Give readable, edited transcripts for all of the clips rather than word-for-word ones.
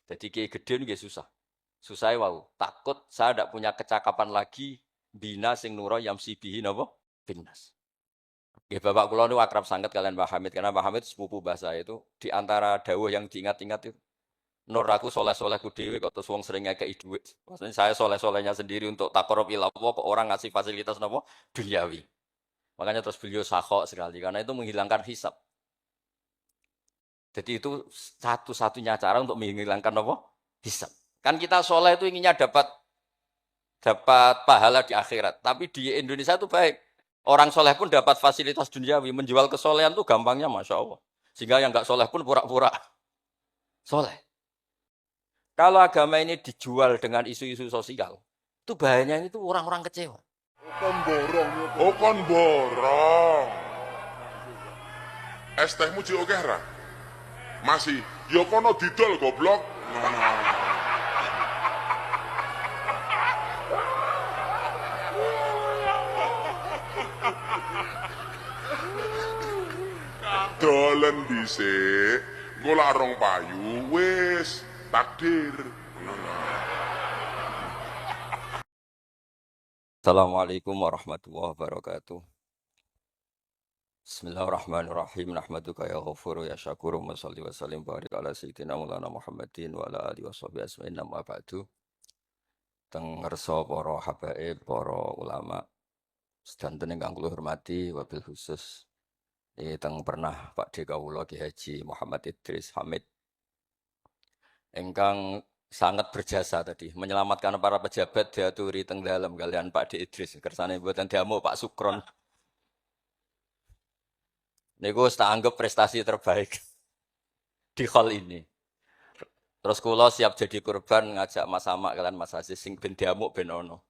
Jadi kiai gede nggih susah. Susah wau. Takut saya tidak punya kecakapan lagi bina sing nuro yamsi bihi napa binas. Ya bapak kula niku akrab sangat kalian Mbah Hamid karena Mbah Hamid sepupu bahasa itu di antara dawuh yang diingat-ingat itu nur aku soleh-solehku dhewe kok terus wong sering ngekeki dhuwit. Maksudnya saya soleh-solehnya sendiri untuk takarrub ila Allah kok orang ngasih fasilitas napa duniawi. Makanya terus beliau sakhok sekali karena itu menghilangkan hisab. Jadi itu satu-satunya cara untuk menghilangkan apa? Hisab. Kan kita soleh itu inginnya dapat dapat pahala di akhirat. Tapi di Indonesia itu baik. Orang soleh pun dapat fasilitas duniawi. Menjual kesolehan itu gampangnya Masya Allah. Sehingga yang nggak soleh pun pura-pura soleh. Kalau agama ini dijual dengan isu-isu sosial, itu bahayanya itu orang-orang kecewa. Kon borong. Oh kon borong. Es tehmu cik oke ra? Masih. Ya kono didol goblok. Dolen dhisik. Golak rong payu wis takdir. Assalamualaikum warahmatullahi wabarakatuh. Bismillahirrahmanirrahim. Nahmaduka ya ghafuru ya syakuru wa salli wa sallim barik ala sayyidina Maulana Muhammadin wa ala alihi washabihi asma'in amma ba'du. Teng ngersa para habaib, para ulama sedanten ingkang kula hormati wabil khusus teng pernah Pak D kawula Ki Haji Muhammad Idris Hamid ingkang sangat berjasa tadi menyelamatkan para pejabat diaturi teng dalem kalian Pak D Idris kersane mboten diamuk Pak Sukron. Niku tak anggap prestasi terbaik di hal ini. Terus kula siap jadi korban ngajak Mas Amak kalian Mas Aziz sing ben diamuk ben ono.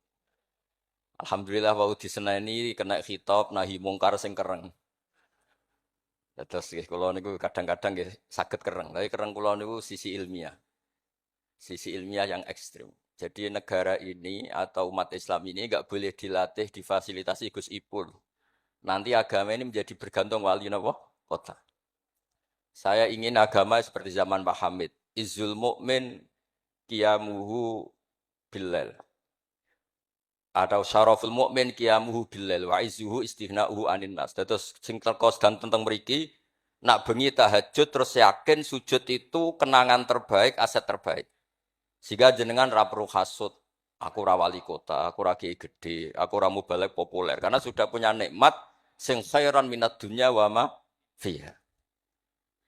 Alhamdulillah wau diseneni kena khitab nahi mungkar sing kereng. Terus nggih kula niku kadang-kadang nggih saged kereng, tapi kereng kula niku sisi ilmiah. Sisi ilmiah yang ekstrim. Jadi negara ini atau umat Islam ini enggak boleh dilatih difasilitasi Gus Ipul. Nanti agama ini menjadi bergantung wali napa? Kota. Saya ingin agama seperti zaman Pak Hamid. Izzul mu'min qiyamuhu billal. Atau syaraful mu'min qiyamuhu billal wa izzuhu istighna'uhu anin nas. Terus sing terkos dan tentang mriki nak bengi tahajud terus yakin sujud itu kenangan terbaik, aset terbaik. Sehingga jenengan ra perlu hasud. Aku ra wali kota, aku ra kiai gede, aku ra mubalek populer karena sudah punya nikmat sing khairan minad dunya wa ma fiha.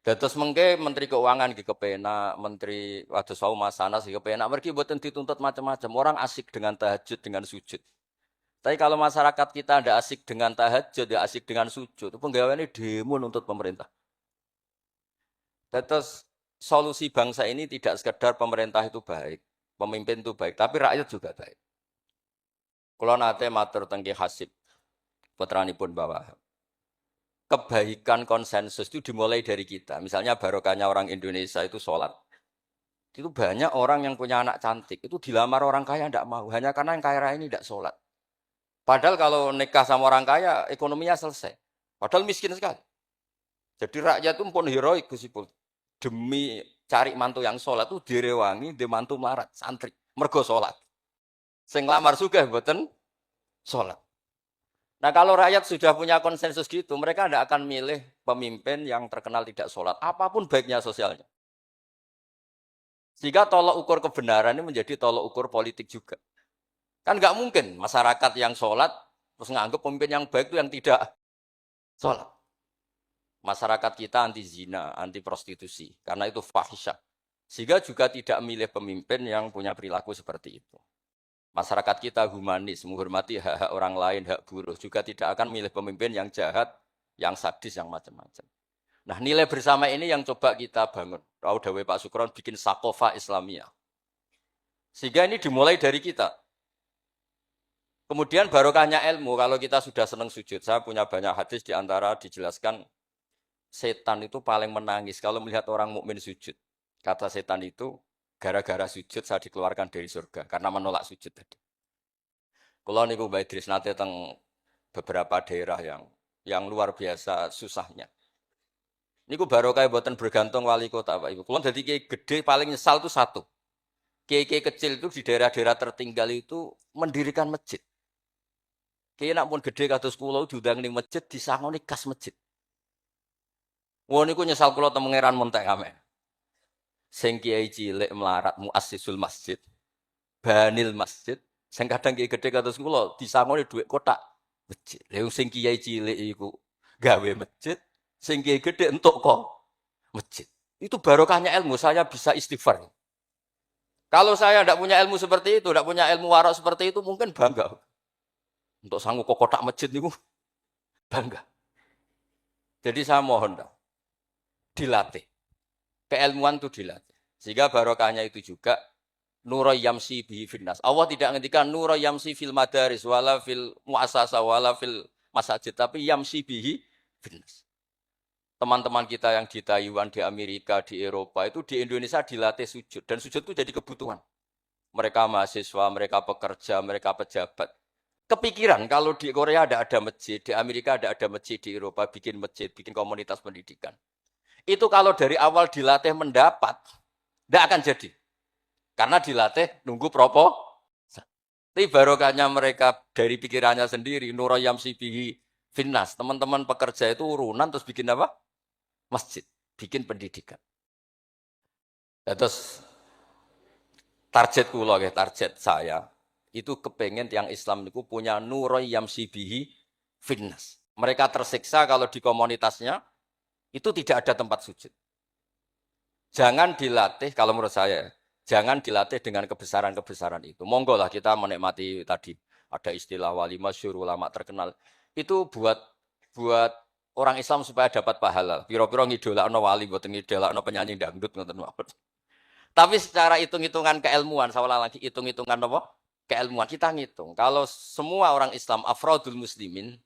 Dados mengke Menteri Keuangan iki kepenak, Menteri Wados wau Masanas iki kepenak, mergi mboten dituntut macam-macam. Orang asik dengan tahajud, dengan sujud. Tapi kalau masyarakat kita tidak asik dengan tahajud, tidak asik dengan sujud, penggawaannya demo nuntut pemerintah. Dados solusi bangsa ini tidak sekedar pemerintah itu baik, pemimpin itu baik, tapi rakyat juga baik. Kula nate matur teng Ki Hasib, putranipun Mbah Wahab. Kebaikan konsensus itu dimulai dari kita. Misalnya barokahnya orang Indonesia itu sholat. Itu banyak orang yang punya anak cantik, itu dilamar orang kaya tidak mau, hanya karena yang kaya raya ini tidak sholat. Padahal kalau nikah sama orang kaya, ekonominya selesai. Padahal miskin sekali. Jadi rakyat itu pun heroik Gus Ipul. Demi cari mantu yang sholat itu direwangi, di mantu melarat, santri. Mergo sholat. Sing lamar sugih mboten sholat. Nah kalau rakyat sudah punya konsensus gitu, mereka tidak akan milih pemimpin yang terkenal tidak sholat. Apapun baiknya sosialnya. Sehingga tolok ukur kebenaran ini menjadi tolok ukur politik juga. Kan nggak mungkin masyarakat yang sholat, terus nganggap pemimpin yang baik itu yang tidak sholat. Masyarakat kita anti zina, anti prostitusi, karena itu fahisyah. Sehingga juga tidak milih pemimpin yang punya perilaku seperti itu. Masyarakat kita humanis, menghormati hak-hak orang lain, hak buruh, juga tidak akan milih pemimpin yang jahat, yang sadis, yang macam-macam. Nah nilai bersama ini yang coba kita bangun. Tahu Dawe Pak Sukron bikin sakofa Islamiyah. Sehingga ini dimulai dari kita. Kemudian barokahnya ilmu, kalau kita sudah senang sujud. Saya punya banyak hadis di antara dijelaskan setan itu paling menangis kalau melihat orang mukmin sujud. Kata setan itu, gara-gara sujud saya dikeluarkan dari surga karena menolak sujud tadi. Kalau niku Mbak Idris nate teng beberapa daerah yang luar biasa susahnya. Niku barokah mboten bergantung wali kota Pak Ibu. Kulo dadi kiai gede paling nyesal itu satu. Kiai-kiai kecil itu di daerah-daerah tertinggal itu mendirikan masjid. Kiai nak pun gede kados kula diundang ning masjid disangoni kas masjid. Wong niku nyesal kula teng pangeran montek ame. Sing kiai cilik melarat muassisul masjid, banil masjid, sing kadang kiai gede kados kula disangoni dhuwit kotak masjid. Lha sing kiai cilik iku gawe masjid, sing kiai gede entuk kok masjid. Itu barokahnya ilmu, saya bisa istighfar. Kalau saya tidak punya ilmu seperti itu, tidak punya ilmu warok seperti itu, mungkin bangga. Untuk sanggup kok kotak masjid niku bangga. Jadi saya mohon dah, dilatih. Keilmuan itu dilatih. Sehingga barokahnya itu juga nuro yamsi bihi finnas. Allah tidak ngendikan nuro yamsi fil madaris wala fil muasasa wala fil masajid, tapi yamsi bihi finnas. Teman-teman kita yang di Taiwan, di Amerika, di Eropa itu di Indonesia dilatih sujud dan sujud itu jadi kebutuhan. Mereka mahasiswa, mereka pekerja, mereka pejabat. Kepikiran kalau di Korea ada masjid, di Amerika ada masjid, di Eropa bikin masjid, bikin komunitas pendidikan. Itu kalau dari awal dilatih mendapat, tidak akan jadi. Karena dilatih nunggu propo. Tapi barokahnya mereka dari pikirannya sendiri, nuroyam sibihi finnas. Teman-teman pekerja itu urunan terus bikin apa? Masjid, bikin pendidikan. Terus target kula, target saya itu kepengen yang Islam itu punya nuroyam sibihi finnas. Mereka tersiksa kalau di komunitasnya itu tidak ada tempat sujud. Jangan dilatih, kalau menurut saya, jangan dilatih dengan kebesaran-kebesaran itu. Monggo lah kita menikmati tadi ada istilah wali masyhur, ulama terkenal. Itu buat orang Islam supaya dapat pahala. Piro-piro ngidolakno wali, mboten ngidolakno penyanyi dangdut ngoten mawon. Tapi secara hitung-hitungan keilmuan, saya ulang lagi hitung-hitungan apa? Keilmuan kita ngitung. Kalau semua orang Islam afrodul muslimin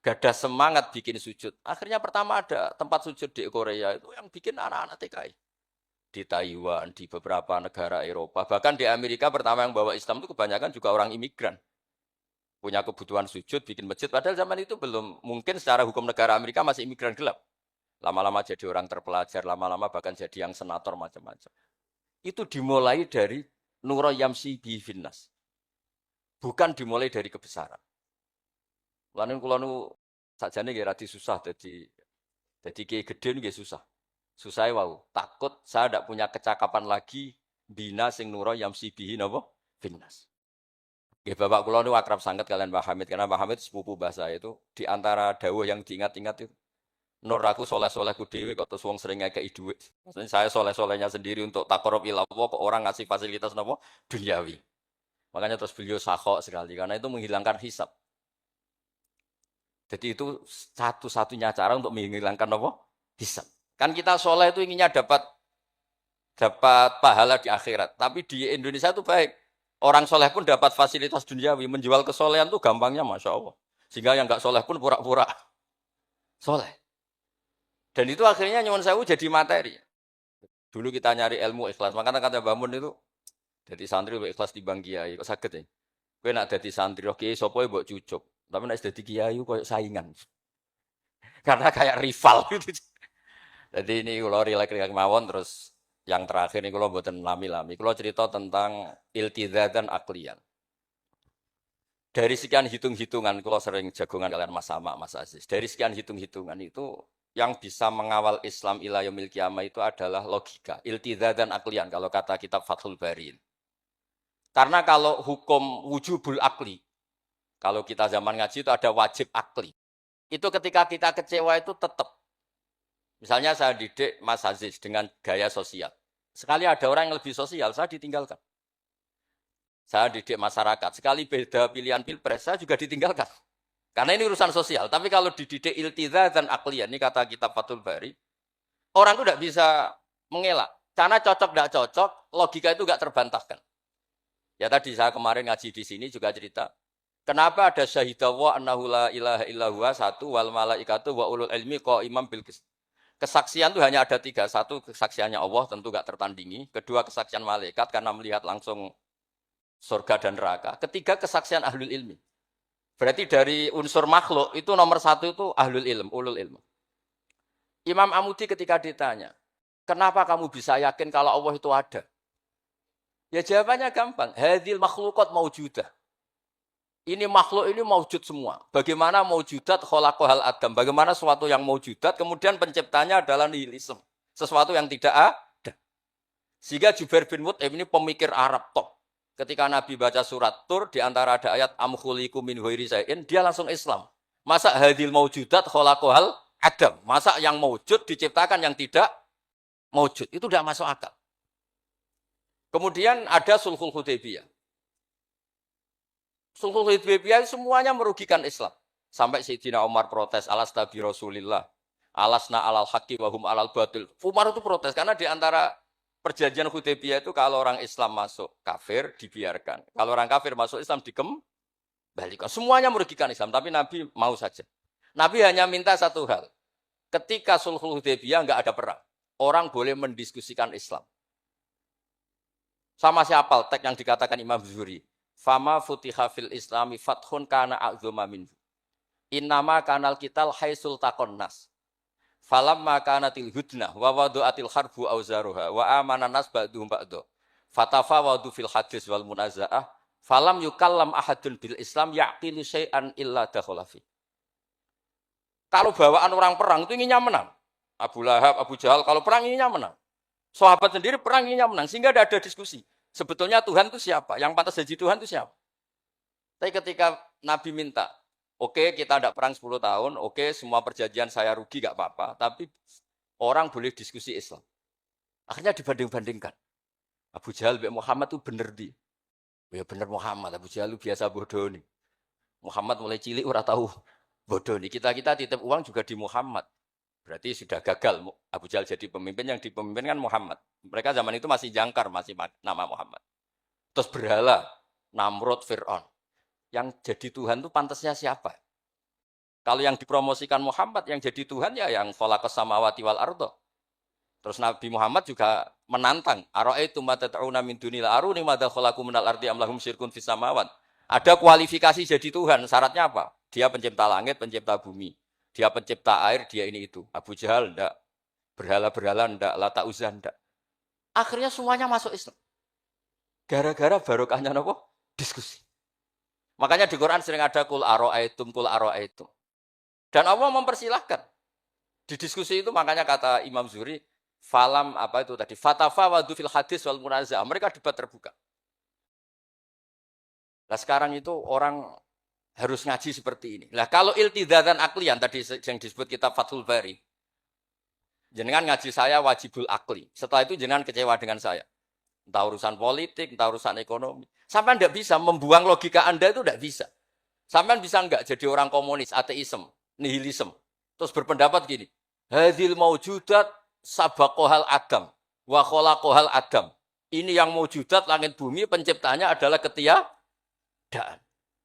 gadah semangat bikin sujud. Akhirnya pertama ada tempat sujud di Korea itu yang bikin anak-anak TKI. Di Taiwan, di beberapa negara Eropa, bahkan di Amerika pertama yang bawa Islam itu kebanyakan juga orang imigran. Punya kebutuhan sujud, bikin masjid. Padahal zaman itu belum, mungkin secara hukum negara Amerika masih imigran gelap. Lama-lama jadi orang terpelajar, lama-lama bahkan jadi yang senator macam-macam. Itu dimulai dari nuro yamsi bi finnas. Bukan dimulai dari kebesaran. Lalu kalau sajane nggih radi susah jadi kiai gede nggih susah. Susah wow. Takut saya tidak punya kecakapan lagi bina sing nuro yamsi bihi napa finnas. Nggih bapak kula niku akrab sangat kalian Pak Hamid karena Pak Hamid sepupu bahasa itu di antara dawuh yang diingat-ingat itu nur aku soleh-solehku dhewe kok terus wong sering ngekeki dhuwit. Maksudnya saya soleh-solehnya sendiri untuk taqarrub ila Allah kok orang ngasih fasilitas napa duniawi. Makanya terus beliau sakhok sekali karena itu menghilangkan hisab. Jadi itu satu-satunya cara untuk menghilangkan apa? Hisab. Kan kita soleh itu inginnya dapat pahala di akhirat. Tapi di Indonesia itu baik. Orang soleh pun dapat fasilitas duniawi. Menjual kesolehan itu gampangnya Masya Allah. Sehingga yang nggak soleh pun pura-pura soleh. Dan itu akhirnya nyuwun sewu jadi materi. Dulu kita nyari ilmu ikhlas. Makanya kata Mbah Mun itu, jadi santri lebih ikhlas di bang kiai. Kok sakit ya? Kowe nak dadi santri roh kiai sapa mbok cucuk. Tapi nek dadi kiai koyo saingan. Karena kayak rival gitu. Jadi ini kalau rilek-rilek mawon terus yang terakhir ini kalau mboten lami-lami. Kalau cerita tentang iltiza dan aklian. Dari sekian hitung-hitungan, kalau sering jagongan kalian Mas Sama, Mas Aziz. Dari sekian hitung-hitungan itu yang bisa mengawal Islam ila yaumil qiyamah itu adalah logika, iltiza dan aklian kalau kata kitab Fathul Bari. Karena kalau hukum wujubul akli, kalau kita zaman ngaji itu ada wajib akli. Itu ketika kita kecewa itu tetap. Misalnya saya didik Mas Aziz dengan gaya sosial. Sekali ada orang yang lebih sosial, saya ditinggalkan. Saya didik masyarakat. Sekali beda pilihan pilpres, saya juga ditinggalkan. Karena ini urusan sosial. Tapi kalau dididik iltiza dan aklian, ini kata kitab Fathul Bari, orang itu tidak bisa mengelak. Karena cocok tidak cocok, logika itu tidak terbantahkan. Ya tadi saya kemarin ngaji di sini juga cerita. Kenapa ada syahidallah annahu la ilaha illallah satu wal malaikatu wa ulul ilmi qaiman bil qist. Kesaksian itu hanya ada 3. Satu kesaksiannya Allah tentu tidak tertandingi. Kedua kesaksian malaikat karena melihat langsung surga dan neraka. Ketiga kesaksian ahlul ilmi. Berarti dari unsur makhluk itu nomor 1 itu ahlul ilm, ulul ilm. Imam Amudi ketika ditanya, kenapa kamu bisa yakin kalau Allah itu ada? Ya jawabannya gampang. Hadil makhlukat maujudah. Ini makhluk ini maujud semua. Bagaimana maujudat khalaqahal adam. Bagaimana sesuatu yang maujudat, kemudian penciptanya adalah nihilisme. Sesuatu yang tidak ada. Sehingga Jubair bin Mut'im ini pemikir Arab top. Ketika Nabi baca surat Tur, di antara ada ayat am khuliqu min ghairi syai'in, dia langsung Islam. Masa hadil maujudat khalaqahal adam. Masa yang maujud diciptakan yang tidak maujud. Itu tidak masuk akal. Kemudian ada Sulhul Hudaybiyah. Sulhul Hudaybiyah semuanya merugikan Islam. Sampai Sayyidina Umar protes, alasta bi Rasulillah, alasna alal haqqi wa hum alal batil. Umar itu protes karena di antara perjanjian Hudaybiyah itu kalau orang Islam masuk kafir dibiarkan. Kalau orang kafir masuk Islam dikembalikan. Semuanya merugikan Islam, tapi Nabi mau saja. Nabi hanya minta satu hal. Ketika Sulhul Hudaybiyah enggak ada perang, orang boleh mendiskusikan Islam. Sama siapa teks yang dikatakan Imam Zuhri. Fama futiha fil islami fathun kana a'zuma minhu. Innama kanal kital haisul takon nas. Falamma kanatil hudnah wa wadu'atil harbu auzaruha wa amana nas ba'duhum ba'du. Fatafawadu fil hadis wal munaza'ah. Falam yukallam ahadun bil islam ya'qilu syai'an illa dakholafi. Kalau bawaan orang perang itu inginnya menang. Abu Lahab, Abu Jahal kalau perang inginnya menang. Sahabat sendiri perang inginnya menang sehingga tidak ada diskusi. Sebetulnya Tuhan itu siapa? Yang pantas jadi Tuhan itu siapa? Tapi ketika Nabi minta, oke, kita tidak perang 10 tahun, oke, semua perjanjian saya rugi gak apa-apa, tapi orang boleh diskusi Islam. Akhirnya dibanding-bandingkan. Abu Jahal dan Muhammad itu benar di. Ya benar Muhammad, Abu Jahal itu biasa bodoh nih. Muhammad mulai cilik ora tahu bodoh nih. Kita titip uang juga di Muhammad. Berarti sudah gagal Abu Jahal jadi pemimpin, yang dipemimpinkan Muhammad. Mereka zaman itu masih jangkar, masih nama Muhammad. Terus berhala, Namrud, Fir'aun. Yang jadi Tuhan itu pantasnya siapa? Kalau yang dipromosikan Muhammad, yang jadi Tuhan ya yang khalaqas samawati wal ardo. Terus Nabi Muhammad juga menantang. Ara'aitum ma tad'una min dunil aruni madza khalaqu minal ardi am lahum syirkun fis samawat. Ada kualifikasi jadi Tuhan, syaratnya apa? Dia pencipta langit, pencipta bumi. Dia pencipta air, dia ini itu. Abu Jahal enggak. Berhala-berhala enggak. Lata Uzza enggak. Akhirnya semuanya masuk Islam. Gara-gara barokahnya apa? Diskusi. Makanya di Quran sering ada kul aro'aitum, kul aro'aitum. Dan Allah mempersilahkan. Di diskusi itu makanya kata Imam Zuhri, falam apa itu tadi? Fatafa wadu fil hadis wal munazah. Mereka debat terbuka. Nah sekarang itu orang harus ngaji seperti ini. Nah kalau iltidatan aklian tadi yang disebut kitab Fathul Bari, jenengan ngaji saya wajibul akli. Setelah itu jenengan kecewa dengan saya. Entah urusan politik, entah urusan ekonomi. Sampai tidak bisa membuang logika Anda itu tidak bisa. Sampai bisa enggak jadi orang komunis, ateisme, nihilisme. Terus berpendapat gini, hadil maujudat sabaqohal adam, wa khalaqohal adam. Ini yang maujudat langit bumi penciptanya adalah ketiadaan.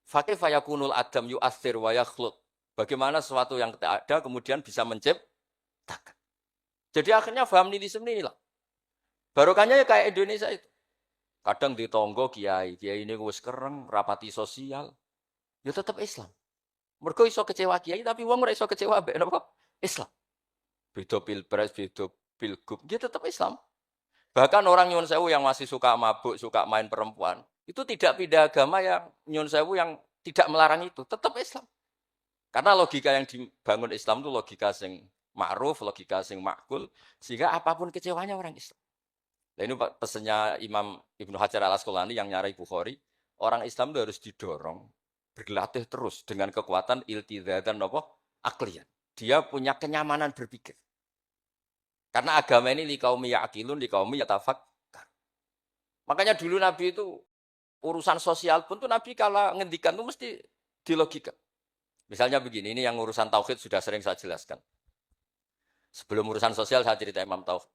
Fakih fayakunul adam yu'athir wa yakhluq. Bagaimana sesuatu yang tidak ada kemudian bisa menciptakan. Jadi akhirnya paham nihilisme inilah. Barokahnya ya kayak Indonesia itu. Kadang di tonggo kiai ini wis kereng, rapati sosial. Ya tetap Islam. Mergo iso kecewa kiai tapi wong ora iso kecewa mbek napa? Islam. Beda pilpres, beda pilgub, dia tetap Islam. Bahkan orang nyun sewu yang masih suka mabuk, suka main perempuan, itu tidak pindah agama yang nyun sewu yang tidak melarang itu, tetap Islam. Karena logika yang dibangun Islam itu logika sing ma'ruf, logika sing makul, sehingga apapun kecewanya orang Islam. Nah ini pesannya Imam Ibnu Hajar al-Asqalani yang nyarai Bukhari, orang Islam itu harus didorong, berlatih terus dengan kekuatan iltizatan aklian. Dia punya kenyamanan berpikir. Karena agama ini liqaumi ya'qilun, liqaumi yatafakkar. Makanya dulu Nabi itu urusan sosial pun tuh Nabi kalau ngendikan tuh mesti dilogika. Misalnya begini, ini yang urusan tauhid sudah sering saya jelaskan. Sebelum urusan sosial saya cerita Imam Tauhid.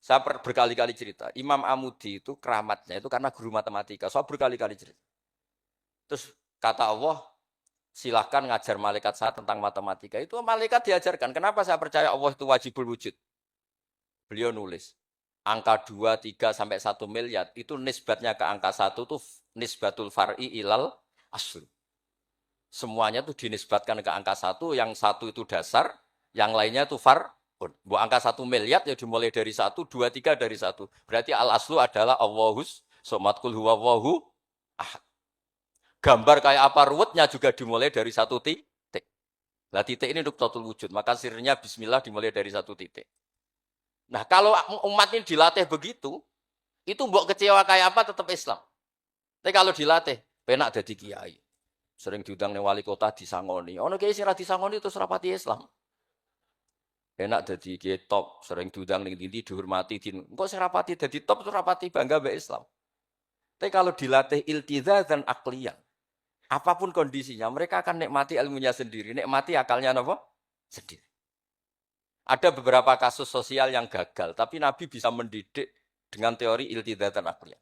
Saya berkali-kali cerita, Imam Amudi itu keramatnya itu karena guru matematika. Saya berkali-kali cerita. Terus kata Allah, silahkan ngajar malaikat saya tentang matematika. Itu malaikat diajarkan. Kenapa saya percaya Allah itu wajibul wujud? Beliau nulis, angka 2, 3, sampai 1 miliar, itu nisbatnya ke angka 1 itu nisbatul far'i ilal asli. Semuanya itu dinisbatkan ke angka 1, yang 1 itu dasar, yang lainnya itu Bu angka 1 miliar ya dimulai dari 1, 2, 3 dari 1. Berarti al-aslu adalah Allahus somat kul huwallahu ahad. Gambar kayak apa ruwetnya juga dimulai dari 1 titik. Nah titik ini nuktatul wujud. Maka sirnya bismillah dimulai dari 1 titik. Nah kalau umat ini dilatih begitu, itu mbok kecewa kayak apa tetap Islam. Tapi kalau dilatih, penak jadi kiai. Sering diundang ning wali kota disangoni. Ono kiai sing ra disangoni terus rapati Islam. Enak jadi kiai top, sering diundang ning ndi dihormati din. Engko sing rapati dadi top terus rapati bangga mbek Islam. Tapi kalau dilatih iltizazan aqliyan, apapun kondisinya, mereka akan nikmati ilmunya sendiri, nikmati akalnya apa? Sendiri. Ada beberapa kasus sosial yang gagal, tapi Nabi bisa mendidik dengan teori iltizazan aqliyan.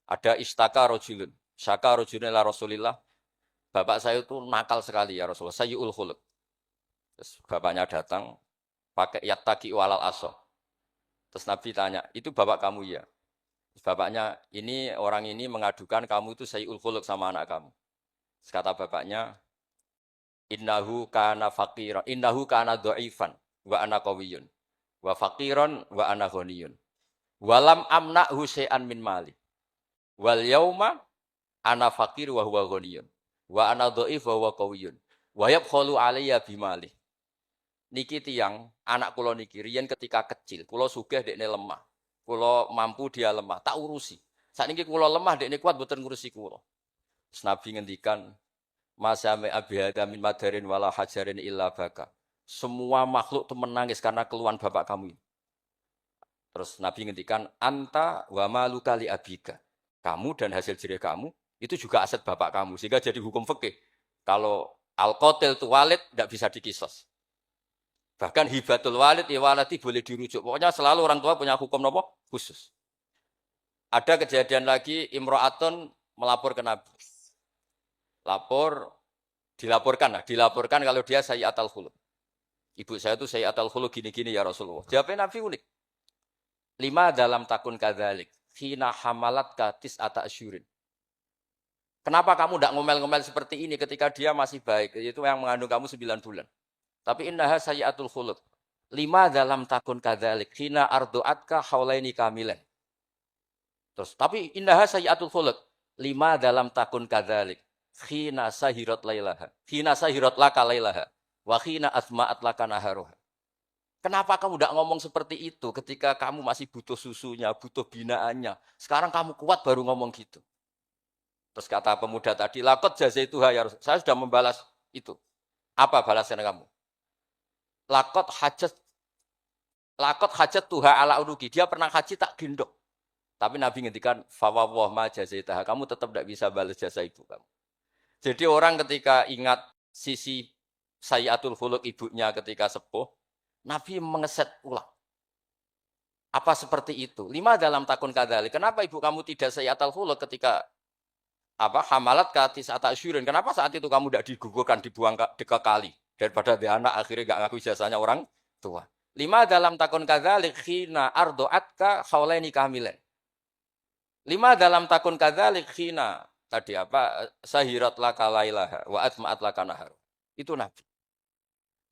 Ada istaka rojulun, syaka rojulun ila Rasulillah. Bapak saya itu nakal sekali ya Rasulullah, sayyul khuluq. Terus bapaknya datang pakai yattaqi walal aso. Terus Nabi tanya, itu bapak kamu ya? Terus bapaknya, ini orang ini mengadukan kamu itu sayyul khuluq sama anak kamu. Terus kata bapaknya, innahu kana faqiran, innahu kana dhaifan wa ana qawiyyun. Wa faqiran wa ana ghaniyun. Walam amna'hu syai'an min mali. Wal yauma ana faqir wa huwa ghaniyun. Wa ana dhaif wa huwa qawiyyun. Wa yabkhalu alayya bimali. Niki tiyang anak kula niki riyen ketika kecil, kula sugih dekne lemah. Kula mampu dia lemah, tak urusi. Sakniki kula lemah dekne kuat mboten ngurusi kula. Terus Nabi ngendikan, "Masame abihada min madarin wala hajarin illa baka." Semua makhluk itu menangis karena keluhan bapak kamu. Terus Nabi ngendikan, "Anta wa maluka li abika." Kamu dan hasil jerih kamu itu juga aset bapak kamu, sehingga jadi hukum fikih. Kalau al-qatil tu walid tidak bisa dikisos. Bahkan hibatul walid iwalati boleh dirujuk. Pokoknya selalu orang tua punya hukum apa? Khusus. Ada kejadian lagi imro'atun melapor ke Nabi. Dilaporkan kalau dia sayyi'atul khuluq. Ibu saya itu sayyi'atul khuluq gini-gini ya Rasulullah. Jawabnya Nabi unik. 5 dalam takun kadzalik. Hina hamalat katis ata asyurin. Kenapa kamu tidak ngomel-ngomel seperti ini ketika dia masih baik? Itu yang mengandung kamu 9 bulan. Tapi innaha sayyi'atul khuluq. 5 dalam takun kadzalik. Hina ardu'atka haulaini kamilan. Terus, tapi innaha sayyi'atul khuluq. 5 dalam takun kadzalik. Hina sahirat lailaha. Hina sahirat laka lailaha. Wa hina asma'at laka naharuha. Kenapa kamu tidak ngomong seperti itu ketika kamu masih butuh susunya, butuh binaannya. Sekarang kamu kuat baru ngomong gitu. Terus kata pemuda tadi, lakot jazaituha ya Rasul. Saya sudah membalas itu. Apa balasan kamu? Lakot hajat tuha ala unuki. Dia pernah haji tak gendong. Tapi Nabi ngendikan fawwah ma jazaitaha. Kamu tetap tidak bisa balas jasa ibu kamu. Jadi orang ketika ingat sisi sayyi'atul khuluq ibunya ketika sepuh, Nabi mengeset ulang. Apa seperti itu? 5 dalam takun kadzalik. Kenapa ibu kamu tidak sayyi'atul khuluq ketika hamalat katis ata asyurin? Kenapa saat itu kamu tidak digugurkan, dibuang ke kali? Daripada dia anak akhirnya gak ngaku jasanya orang tua. 5 dalam takun kadzalik khina ardu'atka haulaini kamilan. 5 dalam takun kadzalik khina tadi sahirat laka lailaha wa atma'at laka nahar. Itu Nabi.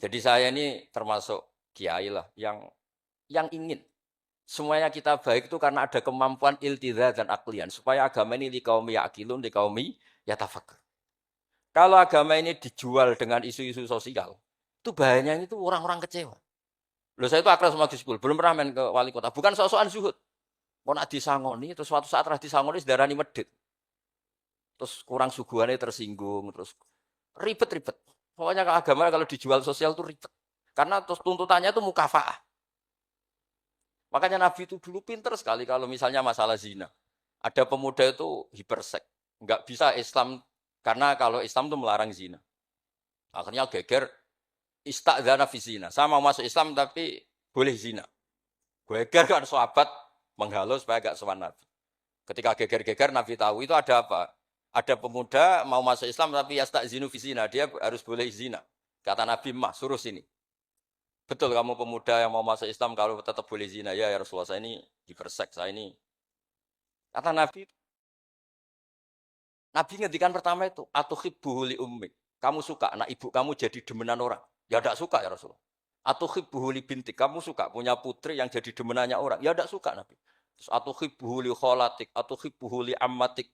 Jadi saya ini termasuk kiai lah yang ingin semuanya kita baik itu karena ada kemampuan iltizaz dan aklian supaya agama ini liqaumi yaqilun liqaumi yatafakkur. Kalau agama ini dijual dengan isu-isu sosial, itu bahayanya itu orang-orang kecewa. Loh saya itu akrab sama Gus Pul, belum pernah main ke wali kota. Bukan soal zuhud. Mau nak disangoni, terus suatu saat rah disangoni sedarani medit. Terus kurang suguhannya tersinggung, terus ribet-ribet. Pokoknya agama kalau dijual sosial itu ribet. Karena terus tuntutannya itu mukafaah. Makanya Nabi itu dulu pinter sekali kalau misalnya masalah zina. Ada pemuda itu hipersek. Enggak bisa Islam. Karena kalau Islam itu melarang zina. Akhirnya geger istadzana fi zina. Saya mau masuk Islam tapi boleh zina. Geger kan sahabat menghalau supaya gak sowan Nabi. Ketika geger-geger Nabi tahu itu ada apa? Ada pemuda mau masuk Islam tapi yastadzinu fi zina. Dia harus boleh zina. Kata Nabi, "Mah, suruh sini." Betul kamu pemuda yang mau masuk Islam kalau tetap boleh zina. Ya Rasulullah, saya ini hipersek, saya ini. Kata Nabi, Nabi ngendikan pertama itu, atuhibbuhu li ummik. Kamu suka anak ibu kamu jadi demenan orang? Ya tidak suka ya Rasulullah. Atuhibbuhu li bintik. Kamu suka punya putri yang jadi demenannya orang? Ya tidak suka Nabi. Terus atuhibbuhu li kholatik, atuhibbuhu li ammatik.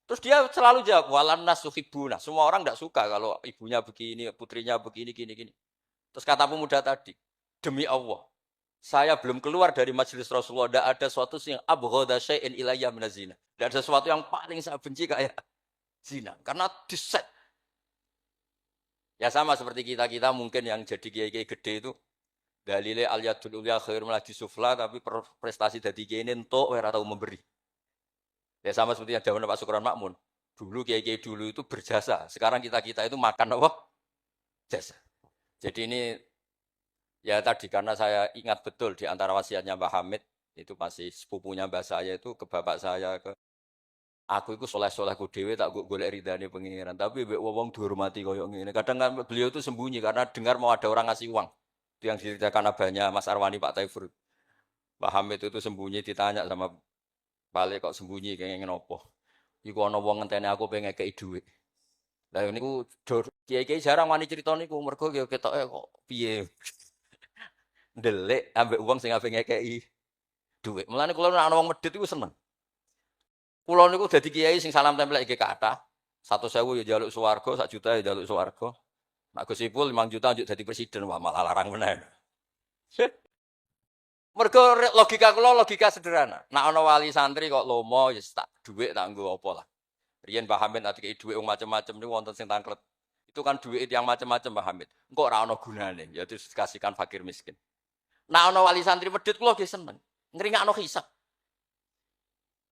Terus dia selalu jawab, walan nas tuhibbuna. Semua orang tidak suka kalau ibunya begini, putrinya begini, gini, gini. Terus kata pemuda tadi, demi Allah, saya belum keluar dari majelis Rasulullah, tidak ada sesuatu yang abghadha syai'in ilayya minaz zina. Tidak ada sesuatu yang paling saya benci kayak zina. Karena diset. Ya sama seperti kita-kita mungkin yang jadi kiai-kiai gede itu, dalile al yadul ulya khairul lagi sufla, tapi prestasi dari kiai ini entuk ora tahu memberi. Ya sama seperti yang zaman Pak Sukron Makmun. Dulu kiai-kiai dulu itu berjasa, sekarang kita-kita itu makan apa? Jasa. Jadi ini ya tadi karena saya ingat betul di antara wasiatnya Mbah Hamid itu masih sepupunya mbah saya itu ke bapak saya ke aku itu soleh-solehku dhewe tak golek ridane pengiran tapi mbek wong dihormati koyo ngene. Kadang kan beliau itu sembunyi karena dengar mau ada orang ngasih uang. Itu yang diceritakan abahnya Mas Arwani Pak Taifur. Mbah Hamid itu sembunyi ditanya sama Pale kok sembunyi kayak ngene opo. Iku ana wong ngenteni aku pengen ngekeki dhuwit. Lah niku kiai-kiai jarang wani crita niku mergo ketoke kok piye. Ndelik ambek wong sing ape ngekeki dhuwit. Mulane kula nek ana wong medhit iku seneng. Kula niku dadi kiai sing salam tempel iki kathah. 100.000 ya njaluk swarga, 1 juta ya njaluk swarga. Nek Gus Ipul 5 juta njuk dadi presiden, wah malah larang meneh. Mergo logika kula logika sederhana. Nek ana wali santri kok lomo ya tak dhuwit tak nggo apa lah. Riyen Pak Hamid nek dikei dhuwit wong macam-macam niku wonten sing tangklet. Itu kan duit yang macam-macam Pak Hamid. Engko ora ana gunane, ya terus kasihkan fakir miskin. Nek ana wali santri medhit kula nggih seneng. Ngringakno hisab.